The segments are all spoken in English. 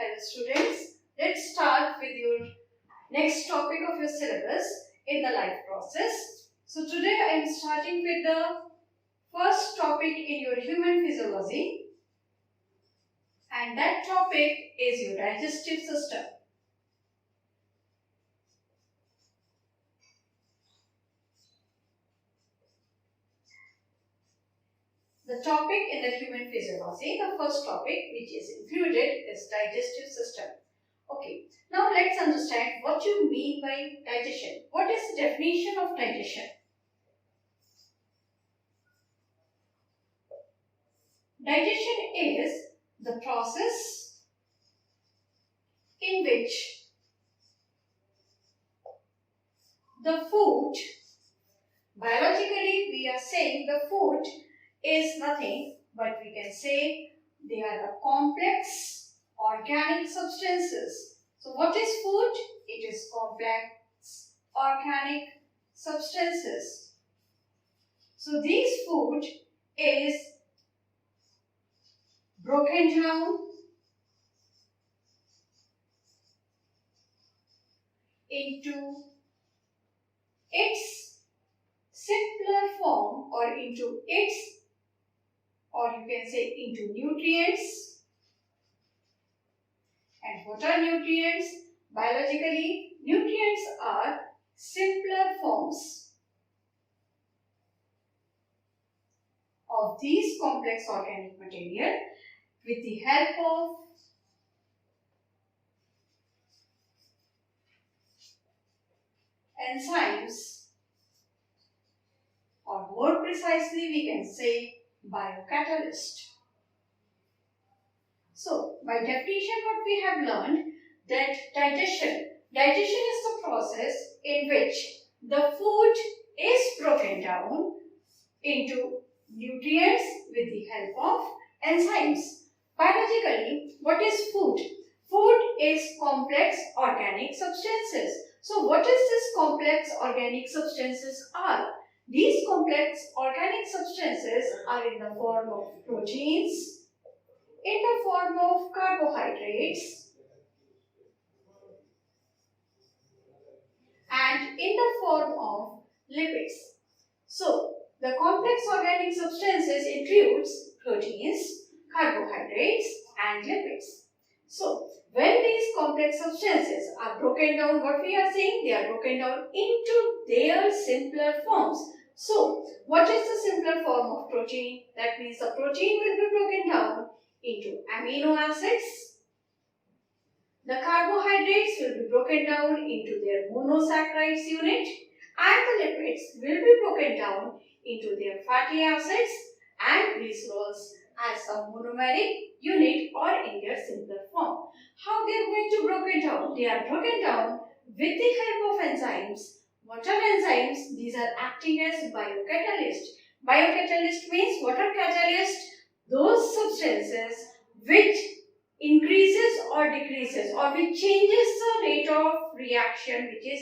Hello students, let's start with your next topic of your syllabus in the life process. So today I am starting with the first topic in your human physiology, and that topic is your digestive system. The topic in the human physiology, the first topic which is included is digestive system. Okay, now let's understand what you mean by digestion. What is the definition of digestion? Digestion is the process in which the food, biologically we are saying the food is nothing but we can say they are the complex organic substances. So what is food? It is complex organic substances. So these food is broken down into its simpler form or into its, or you can say into nutrients. And what are nutrients? Biologically, nutrients are simpler forms of these complex organic material with the help of enzymes, or more precisely we can say biocatalyst. So by definition what we have learned that digestion is the process in which the food is broken down into nutrients with the help of enzymes. Biologically, what is food? Food is complex organic substances. So what is this complex organic substances are? These complex organic substances are in the form of proteins, in the form of carbohydrates, and in the form of lipids. So the complex organic substances includes proteins, carbohydrates, and lipids. So when these complex substances are broken down, what we are saying? They are broken down into their simpler forms. So what is the simpler form of protein? That means the protein will be broken down into amino acids. The carbohydrates will be broken down into their monosaccharides unit, and the lipids will be broken down into their fatty acids and glycerols as a monomeric unit or in their simpler form. How they are going to broken down? They are broken down with the help of enzymes. What are enzymes? These are acting as biocatalyst. Biocatalyst means what are catalyst? Those substances which increases or decreases or which changes the rate of reaction which is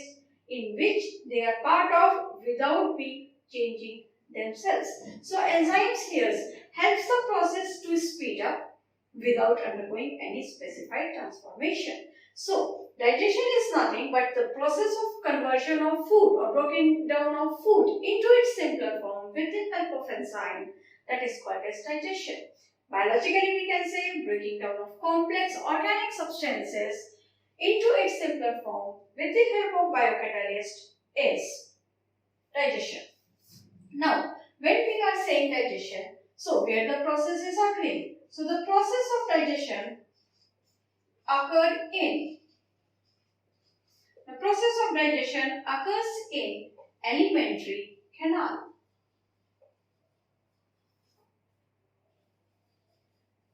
in which they are part of without being changing themselves. So enzymes here helps the process to speed up without undergoing any specified transformation. So digestion is nothing but the process of conversion of food or broken down of food into its simpler form with the help of enzyme, that is called as digestion. Biologically we can say breaking down of complex organic substances into its simpler form with the help of biocatalyst is digestion. Now when we are saying digestion, so where the process is occurring? So the process of digestion occurs in alimentary canal.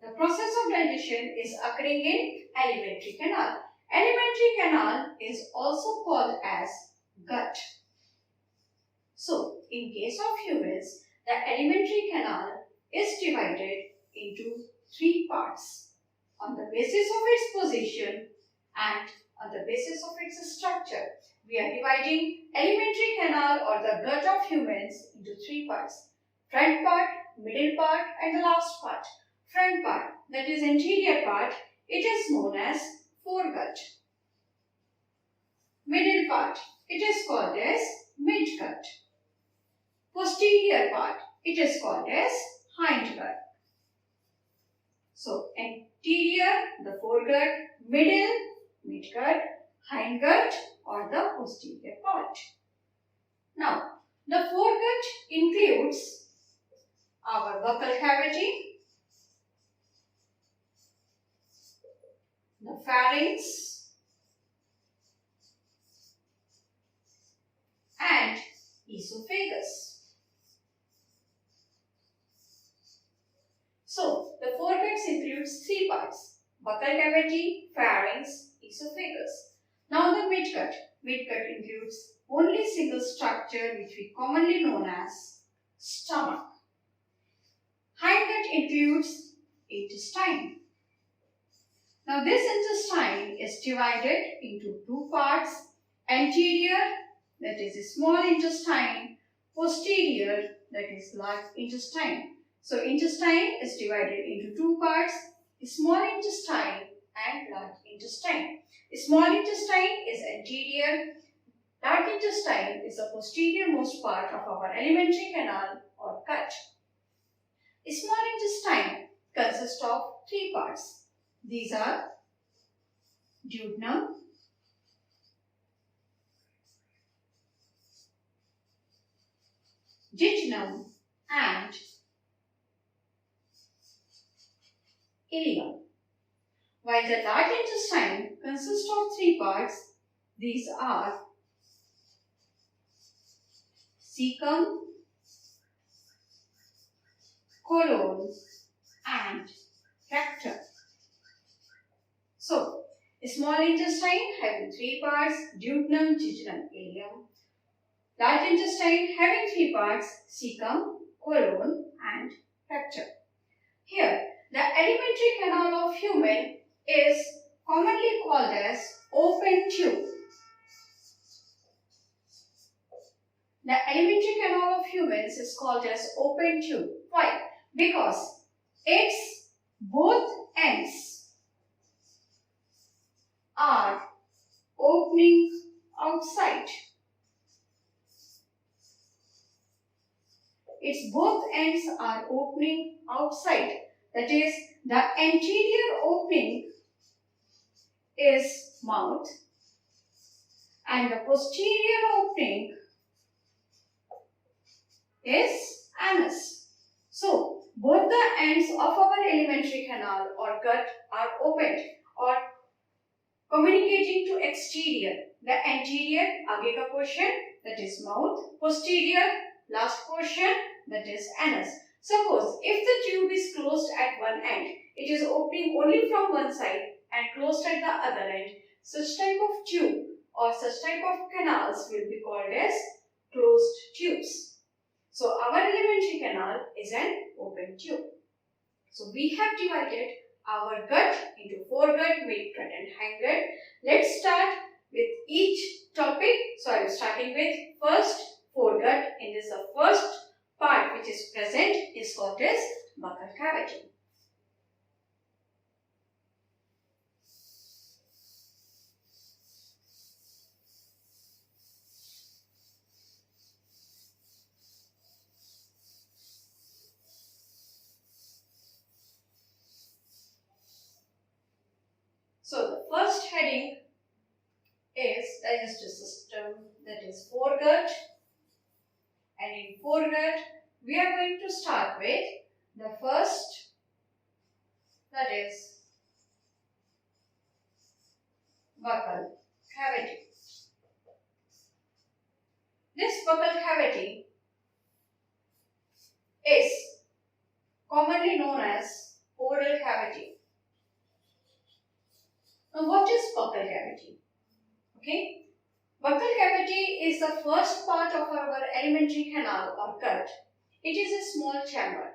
The process of digestion is occurring in alimentary canal. Alimentary canal is also called as gut. So in case of humans, the alimentary canal is divided into three parts on the basis of its position and on the basis of its structure. We are dividing alimentary canal or the gut of humans into three parts: front part, middle part, and the last part. Front part, that is anterior part, it is known as foregut. Middle part, it is called as midgut. Posterior part, it is called as hindgut. So, anterior, the foregut, middle, midgut, hindgut or the posterior part. Now, the foregut includes our buccal cavity, the pharynx and esophagus. So, the foregut includes three parts: buccal cavity, pharynx, esophagus. Now the midgut. Midgut includes only single structure which we commonly known as stomach. Hindgut includes intestine. Now this intestine is divided into two parts: anterior, that is a small intestine, posterior, that is large intestine. So intestine is divided into two parts: small intestine and large intestine. Small intestine is anterior, large intestine is the posterior most part of our alimentary canal or gut. Small intestine consists of three parts. These are duodenum, jejunum and ileum. While the large intestine consists of three parts, these are cecum, colon and rectum. So, small intestine having three parts: duodenum, jejunum, ileum. Large intestine having three parts: cecum, colon and rectum. Here, the alimentary canal of human is commonly called as open tube. The alimentary canal of humans is called as open tube. Why? Because its both ends are opening outside. Its both ends are opening outside. That is, the anterior opening is mouth and the posterior opening is anus. So, both the ends of our alimentary canal or gut are opened or communicating to exterior. The anterior, आगे का portion, that is mouth. Posterior, last portion, that is anus. Suppose if the tube is closed at one end, it is opening only from one side and closed at the other end. Such type of tube or such type of canals will be called as closed tubes. So our alimentary canal is an open tube. So we have divided our gut into foregut, midgut and hindgut. Let's start with each topic. So I am starting with first foregut. In this, the first part which is present is called as buccal cavity. So the first heading is digestive system, that is foregut, and in foregut we are going to start with the first, that is buccal cavity. This buccal cavity is commonly known as oral cavity. Now, what is buccal cavity? Okay, buccal cavity is the first part of our alimentary canal or gut. It is a small chamber.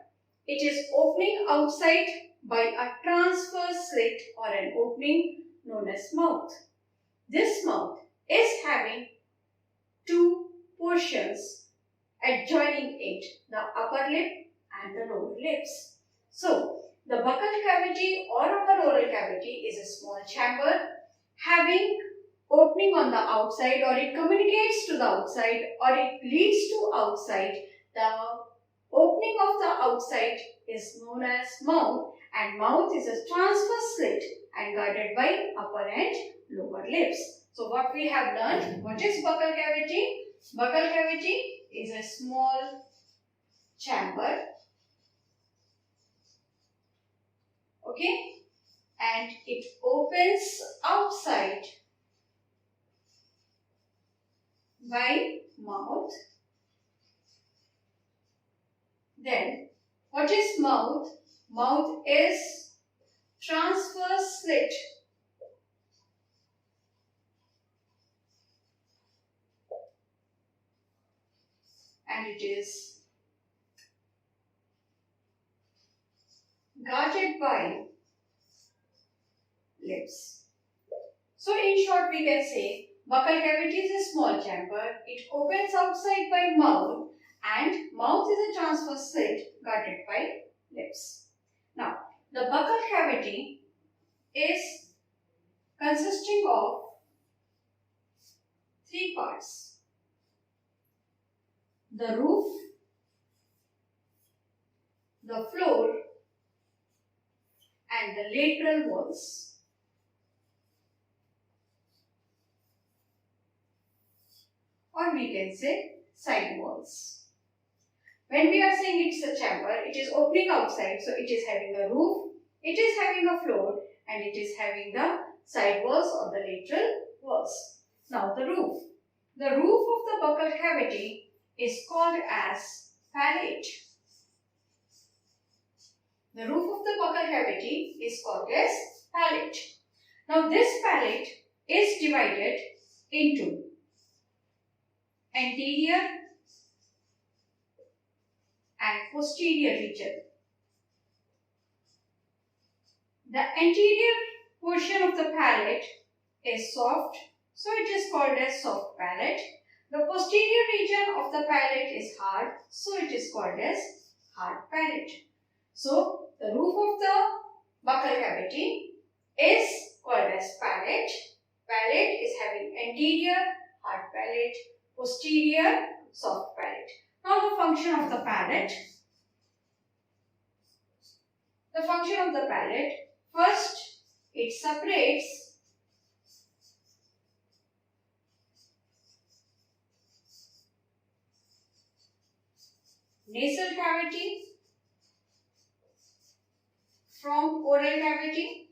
It is opening outside by a transverse slit or an opening known as mouth. This mouth is having two portions adjoining it, the upper lip and the lower lips. So, the buccal cavity or upper oral cavity is a small chamber having opening on the outside, or it communicates to the outside, or it leads to outside. The opening of the outside is known as mouth, and mouth is a transverse slit and guarded by upper and lower lips. So what we have learned, what is buccal cavity? Buccal cavity is a small chamber, okay, and it opens outside by mouth. Then what is mouth? Mouth is transverse slit and it is guarded by lips. So in short we can say buccal cavity is a small chamber. It opens outside by mouth, and mouth is a transverse slit guarded by lips. Now the buccal cavity is consisting of three parts: the roof, the floor, and the lateral walls. Or we can say side walls. When we are saying it's a chamber, it is opening outside, so it is having a roof, it is having a floor, and it is having the side walls or the lateral walls. Now the roof. The roof of the buccal cavity is called as palate. The roof of the buccal cavity is called as palate. Now this palate is divided into anterior and posterior region. The anterior portion of the palate is soft, so it is called as soft palate. The posterior region of the palate is hard, so it is called as hard palate. So the roof of the buccal cavity is called as palate. Palate is having anterior hard palate, posterior soft palate. Now the function of the palate. The function of the palate, first it separates nasal cavity from oral cavity,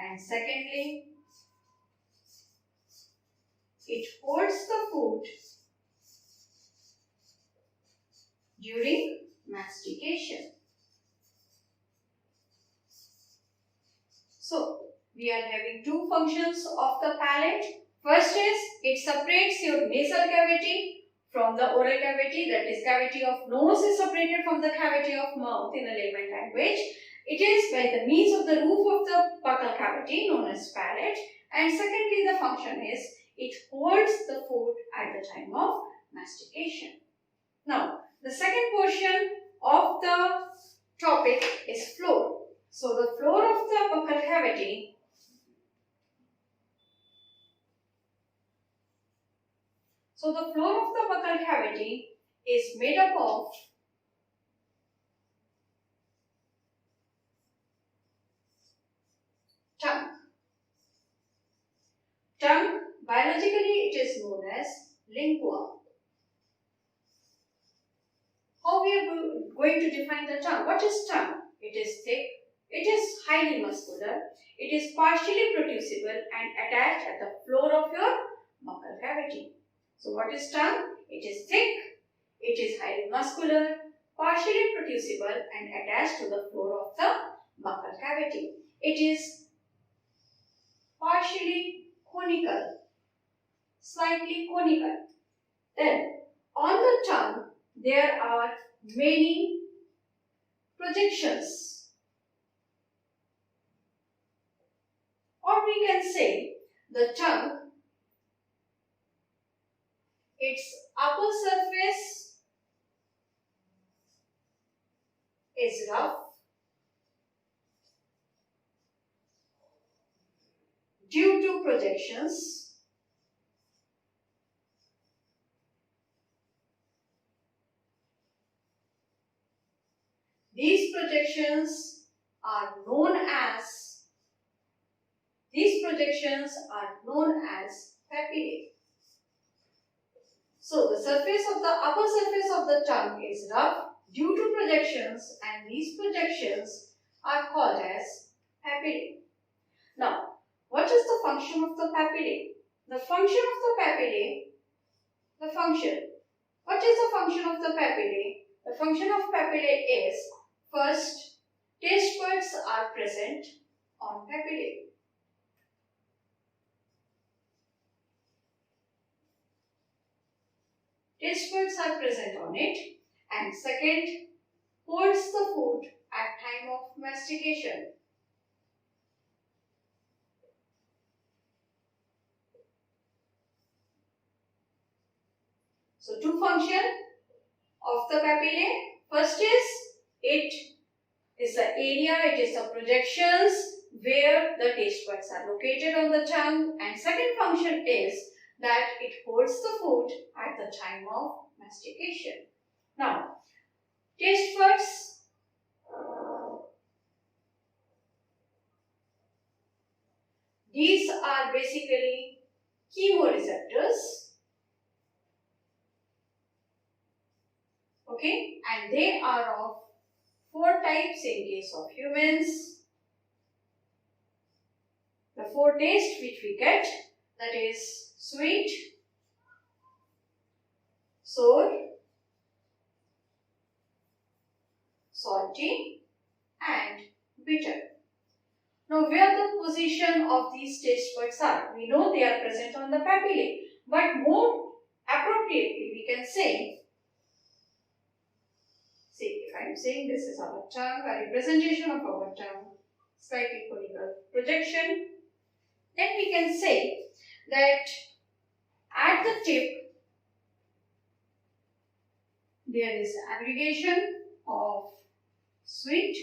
and secondly it holds the food during mastication. So we are having two functions of the palate. First is it separates your nasal cavity from the oral cavity, that is cavity of nose is separated from the cavity of mouth in a layman language. It is by the means of the roof of the buccal cavity known as palate, and secondly the function is it holds the food at the time of mastication. Now the second portion of the topic is floor. So the floor of the buccal cavity is made up of tongue. Tongue, biologically it is known as lingua. How we are going to define the tongue? What is tongue? It is thick, it is highly muscular, it is partially producible and attached at the floor of your buccal cavity. So what is tongue? It is thick, it is highly muscular, partially producible and attached to the floor of the buccal cavity. It is partially conical, slightly conical. Then on the tongue there are many projections, or we can say the tongue, its upper surface is rough due to projections These projections are known as papillae. So the upper surface of the tongue is rough due to projections, and these projections are called as papillae. Now, what is the function of the papillae? What is the function of the papillae? The function of papillae is, first, taste buds are present on papillae. Taste buds are present on it, and second, holds the food at time of mastication. So, two functions of the papillae. First is, it is the area, it is the projections where the taste buds are located on the tongue, and second function is that it holds the food at the time of mastication. Now, taste buds, these are basically chemoreceptors, okay, and they are of 4 types in case of humans. The 4 tastes which we get, that is sweet, sour, salty and bitter. Now, where the position of these taste buds are? We know they are present on the papillae, but more appropriately we can say, if I am saying this is our tongue, a representation of our tongue, slightly conical projection, then we can say that at the tip there is aggregation of sweet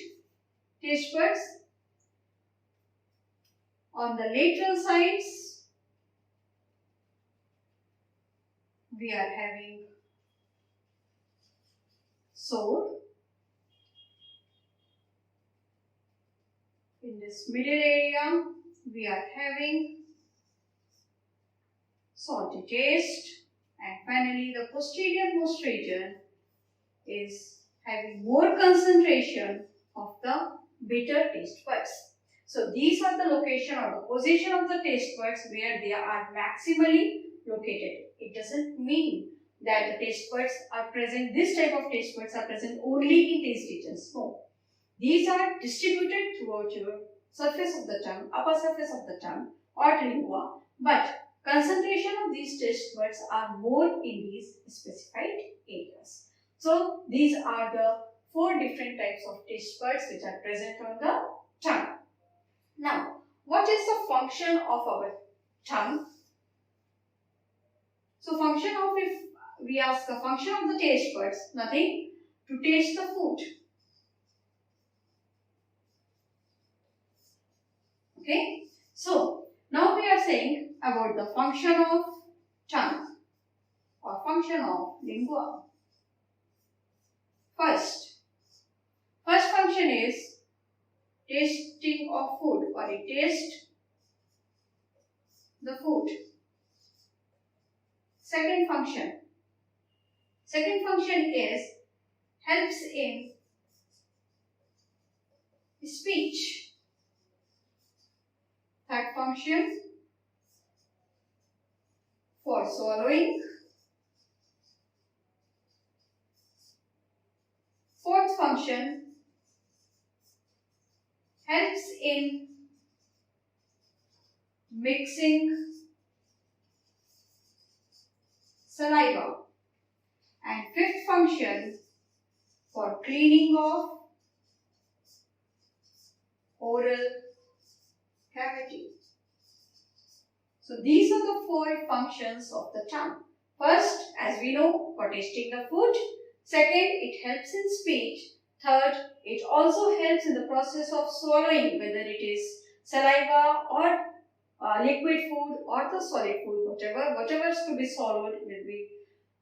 taste buds. On the lateral sides we are having sour. In this middle area we are having salty taste, and finally the posterior most region is having more concentration of the bitter taste buds. So these are the location or the position of the taste buds where they are maximally located. It doesn't mean that the taste buds are present, this type of taste buds are present only in taste regions. No. These are distributed throughout your surface of the tongue, upper surface of the tongue or lingua, but concentration of these taste buds are more in these specified areas. So these are the 4 different types of taste buds which are present on the tongue. Now, what is the function of our tongue? So if we ask the function of the taste buds, nothing, to taste the food. Okay, so now we are saying about the function of tongue or function of lingua. First function is tasting of food, or it tastes the food. Second function is helps in speech. Third function for swallowing. Fourth function helps in mixing saliva, and fifth function for cleaning of oral cavity. So these are the 4 functions of the tongue. First, as we know, for tasting the food. Second, it helps in speech. Third, it also helps in the process of swallowing, whether it is saliva or liquid food or the solid food, whatever is to be swallowed will be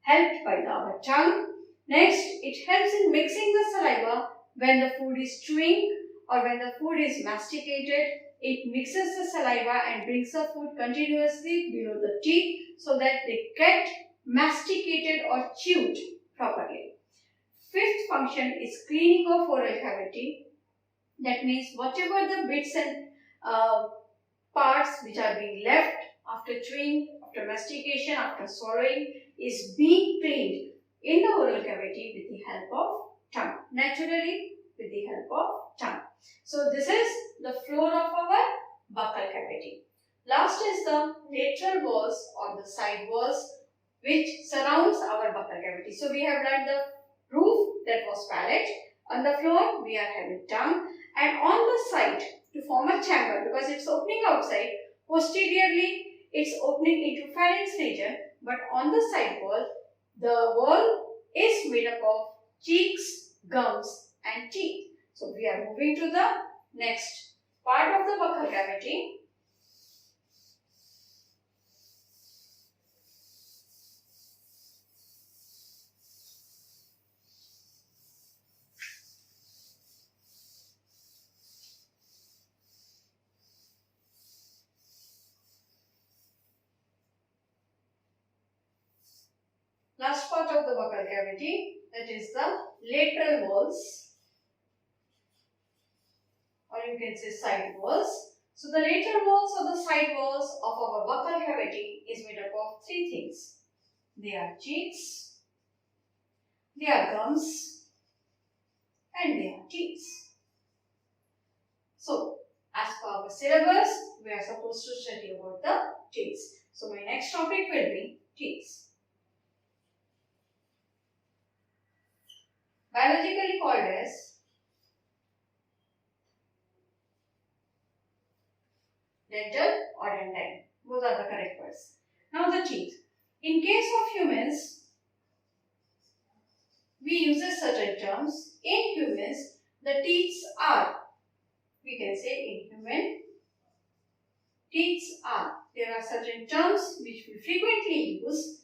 helped by our tongue. Next, it helps in mixing the saliva when the food is chewing or when the food is masticated. It mixes the saliva and brings the food continuously below the teeth so that they get masticated or chewed properly. Fifth function is cleaning of oral cavity. That means whatever the bits and parts which are being left after chewing, after mastication, after swallowing is being cleaned in the oral cavity with the help of tongue. Naturally, with the help of tongue. So this is the floor of our buccal cavity. Last is the lateral walls or the side walls which surrounds our buccal cavity. So we have learned the roof, that was palate. On the floor we are having tongue, and on the side to form a chamber, because it's opening outside, posteriorly it's opening into pharynx region, but on the side wall, the wall is made up of cheeks, gums and teeth. So we are moving to the next part of the buccal cavity. Last part of the buccal cavity, that is the lateral walls, or you can say side walls. So the lateral walls or the side walls of our buccal cavity is made up of three things. They are cheeks, they are gums and they are teeth. So as per our syllabus, we are supposed to study about the teeth. So my next topic will be teeth. Biologically called as dental or dentine. Both are the correct words. Now the teeth. In case of humans, we use certain terms. In humans, the teeth are, we can say in human, teeth are. There are certain terms which we frequently use.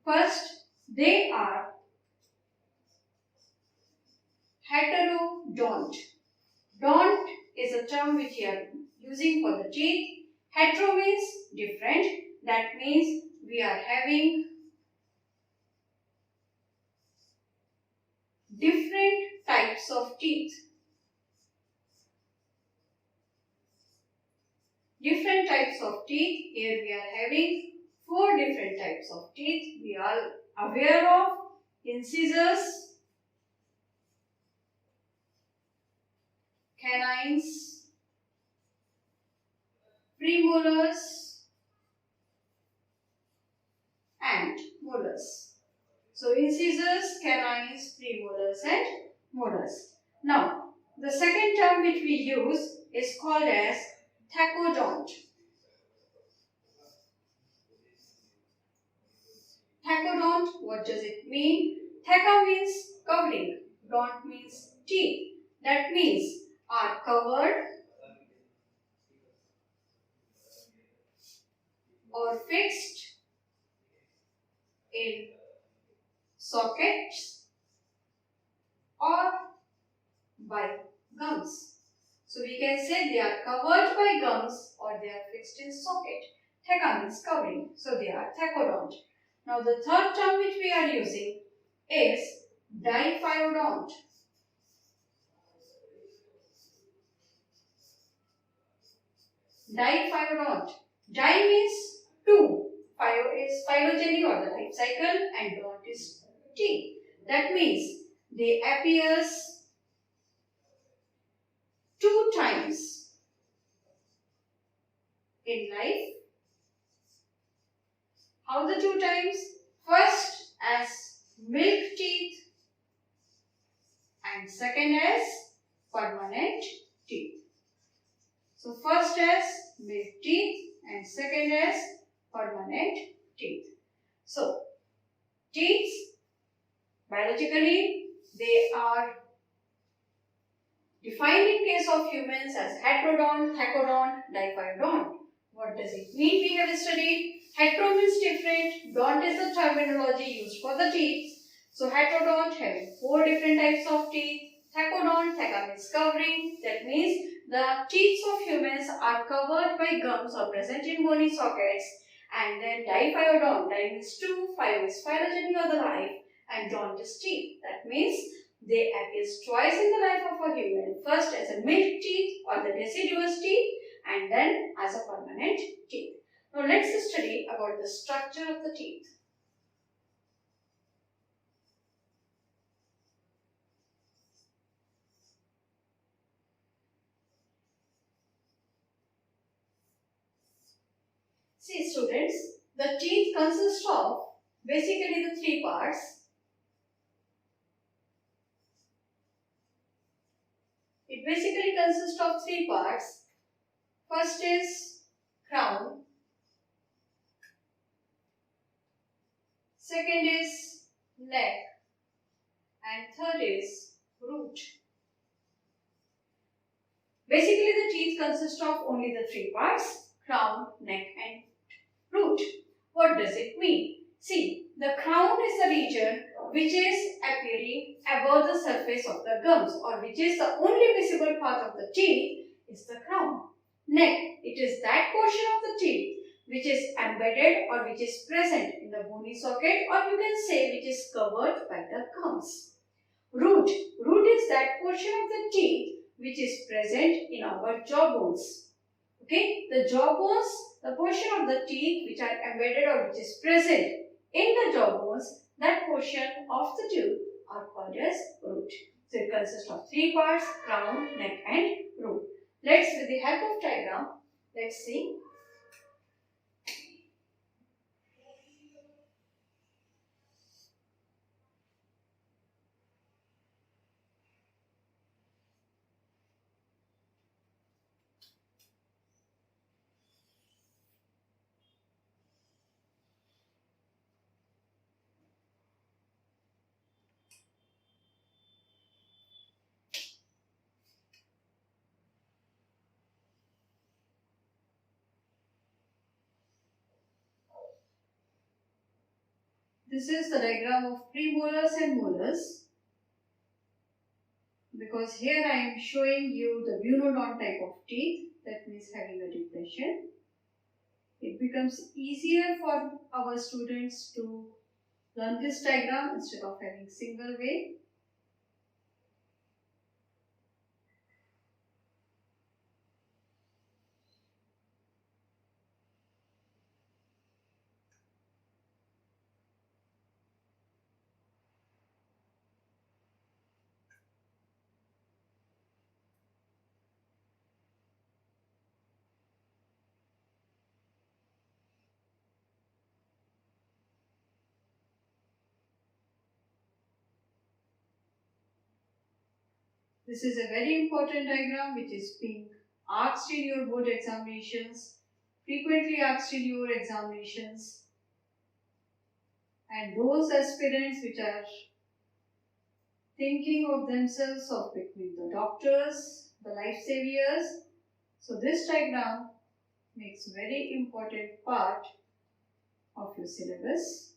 First, they are heterodont. Don't is a term which we are using for the teeth. Hetero means different. That means we are having different types of teeth. Different types of teeth. Here we are having 4 different types of teeth. We are aware of incisors, canines, premolars and molars. So incisors, canines, premolars and molars. Now the second term which we use is called as thecodont. Thecodont, what does it mean? Theca means covering, dont means teeth. That means are covered or fixed in sockets or by gums. So we can say they are covered by gums or they are fixed in socket. Theca means covering, so they are thecodont. Now the third term which we are using is diphyodont. Diphyodont. Di means 2. Phyo is phylogeny or the life cycle and dont is teeth. That means they appears 2 times in life. How the 2 times? First as milk teeth and second as permanent teeth. So first as milk teeth and second as permanent teeth. So teeth, biologically they are defined in case of humans as heterodont, thecodont, diphyodont. What does it mean? We have studied hetero means different, dont is the terminology used for the teeth. So heterodont having 4 different types of teeth. Thecodont, theca means covering, that means the teeth of humans are covered by gums or present in bony sockets. And then diphyodont, di means 2, 5 is phylogeny or the life, and dont is teeth. That means they appear twice in the life of a human. First as a milk teeth or the deciduous teeth, and then as a permanent teeth. Now let's study about the structure of the teeth. See students, the teeth consist of basically the 3 parts. It basically consists of 3 parts. First is crown. Second is neck. And third is root. Basically the teeth consist of only the 3 parts, crown, neck and root. What does it mean? See, the crown is the region which is appearing above the surface of the gums, or which is the only visible part of the teeth is the crown. Neck, it is that portion of the teeth which is embedded or which is present in the bony socket, or you can say which is covered by the gums. Root, root is that portion of the teeth which is present in our jaw bones. Okay, the jaw bones, the portion of the teeth which are embedded or which is present in the jaw bones, that portion of the tooth are called as root. So it consists of 3 parts, crown, neck and root. Let's, with the help of diagram, let's see. This is the diagram of premolars and molars, because here I am showing you the bunodont type of teeth, that means having a depression. It becomes easier for our students to learn this diagram instead of having single way. This is a very important diagram which is being asked in your board examinations, frequently asked in your examinations, and those aspirants which are thinking of themselves of becoming the doctors, the life saviors. So this diagram makes very important part of your syllabus.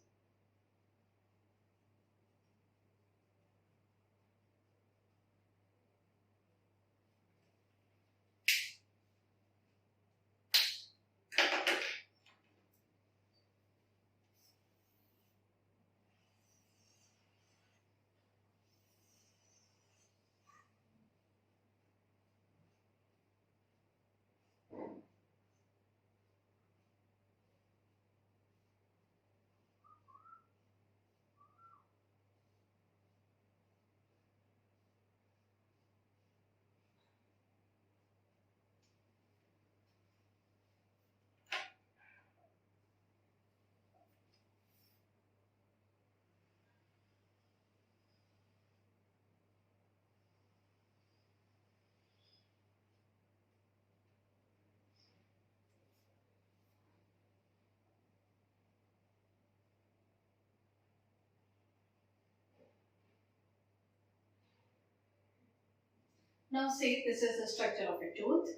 Now see, this is the structure of a tooth.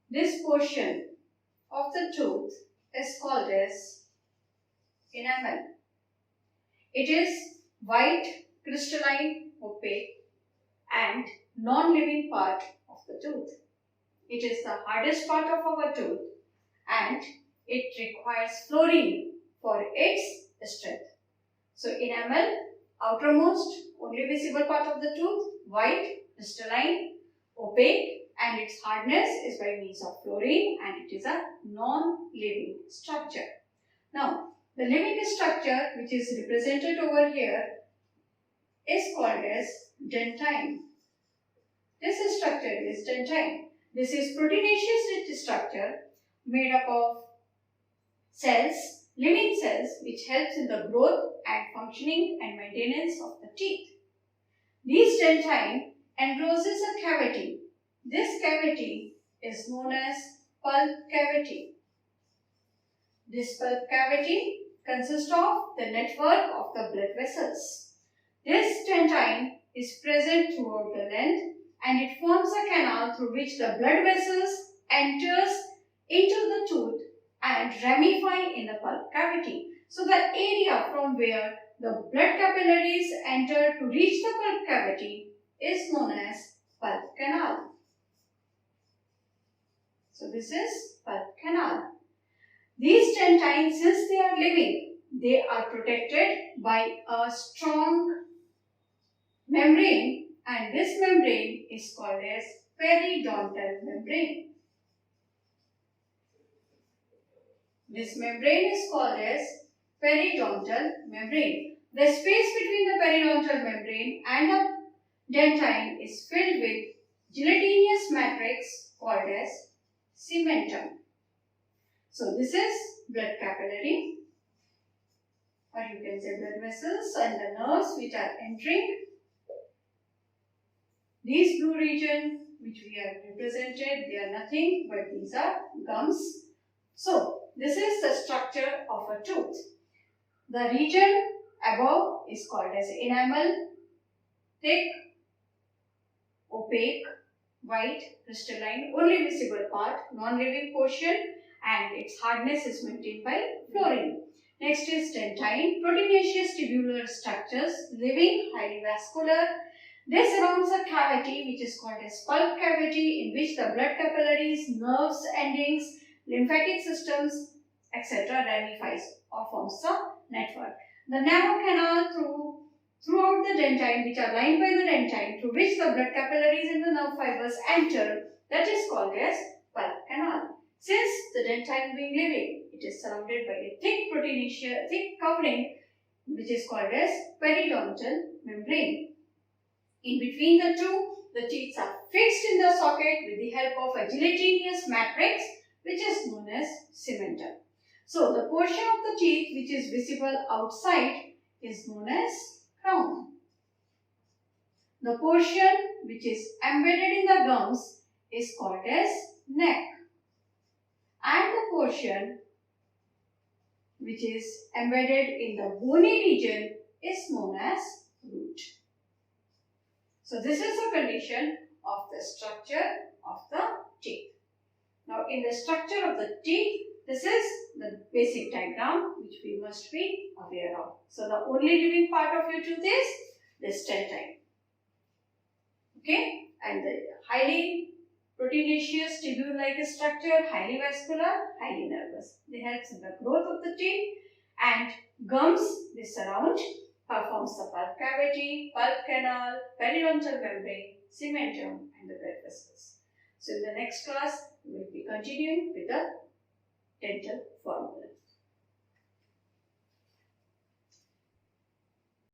This portion of the tooth is called as enamel. It is white, crystalline, opaque and non-living part of the tooth. It is the hardest part of our tooth and it requires fluorine for its strength. So enamel, outermost, only visible part of the tooth, white, crystalline, opaque, and its hardness is by means of fluorine and it is a non-living structure. Now, the living structure which is represented over here is called as dentine. This structure is dentine. This is proteinaceous rich structure made up of cells, living cells, which helps in the growth and functioning and maintenance of the teeth. These dentine encloses a cavity. This cavity is known as pulp cavity. This pulp cavity consists of the network of the blood vessels. This dentine is present throughout the length and it forms a canal through which the blood vessels enters into the tooth and ramify in the pulp cavity. So the area from where the blood capillaries enter to reach the pulp cavity is known as pulp canal. So this is pulp canal. These dentines, since they are living, they are protected by a strong membrane and this membrane is called as periodontal membrane. This membrane is called as periodontal membrane. The space between the periodontal membrane and the dentine is filled with gelatinous matrix called as cementum. So this is blood capillary, or you can say blood vessels and the nerves which are entering. These blue region which we have represented, they are nothing but these are gums. So this is the structure of a tooth. The region above is called as enamel, thick, opaque, white, crystalline, only visible part, non-living portion, and its hardness is maintained by fluorine. Next is dentine, proteinaceous tubular structures, living, highly vascular. This surrounds a cavity which is called as pulp cavity in which the blood capillaries, nerves, endings, lymphatic systems, etc. ramifies or forms a network. The narrow canal throughout the dentine which are lined by the dentine through which the blood capillaries and the nerve fibers enter, that is called as pulp canal. Since the dentine being living, it is surrounded by a thick proteinaceous, thick covering which is called as periodontal membrane. In between the two, the teeth are fixed in the socket with the help of a gelatinous matrix which is known as cementum. So, the portion of the teeth which is visible outside is known as crown. The portion which is embedded in the gums is called as neck. And the portion which is embedded in the bony region is known as root. So this is the condition of the structure of the teeth. Now in the structure of the teeth, this is the basic diagram which we must be aware of. So the only living part of your tooth is this dentine. Okay, and the highly proteinaceous tubule-like structure, highly vascular, highly nervous. They help in the growth of the teeth, and gums they surround, performs the pulp cavity, pulp canal, periodontal membrane, cementum and the blood vessels. So in the next class we will be continuing with the dental formula.